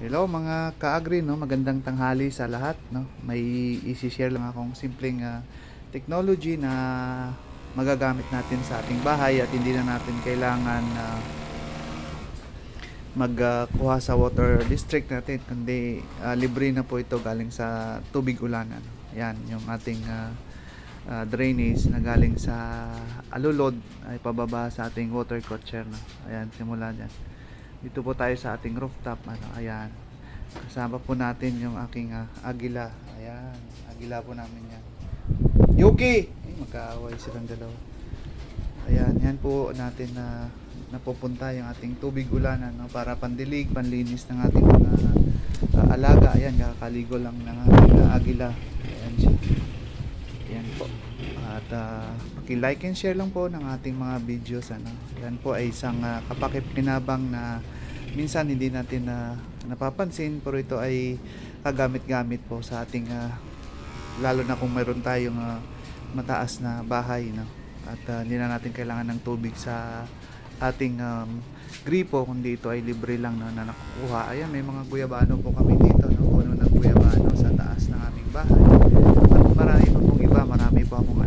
Hello mga ka-agri, no? Magandang tanghali sa lahat, no? May i-share lang akong simpleng technology na magagamit natin sa ating bahay at hindi na natin kailangan magkuha sa water district natin, kundi libre na po ito galing sa tubig ulanan. Yan, yung ating drainage na galing sa alulod ay pababa sa ating water catcher, no? Ayan, simula dyan. Dito po tayo sa ating rooftop, ano, ayan. Kasama po natin yung aking agila. Ayan, agila po namin yan. Yuki! Ay, magkaaway silang dalawa. Ayan, yan po natin na napupunta yung ating tubig ulanan, no, para pandilig, panlinis ng ating mga alaga. Ayan, kakaligo lang ng ating agila. Ayan siya. Ayan po. At paki-like and share lang po ng ating mga videos, ano. Yan po ay isang kapakipinabang na minsan hindi natin napapansin, pero ito ay kagamit-gamit po sa ating lalo na kung mayroon tayong mataas na bahay, no? At hindi na natin kailangan ng tubig sa ating gripo, kundi ito ay libre lang, no, na nakukuha. Ayan, may mga guyabano po kami dito, no? Puno ng guyabano sa taas ng aming bahay. At marami pa pong iba, marami pa akong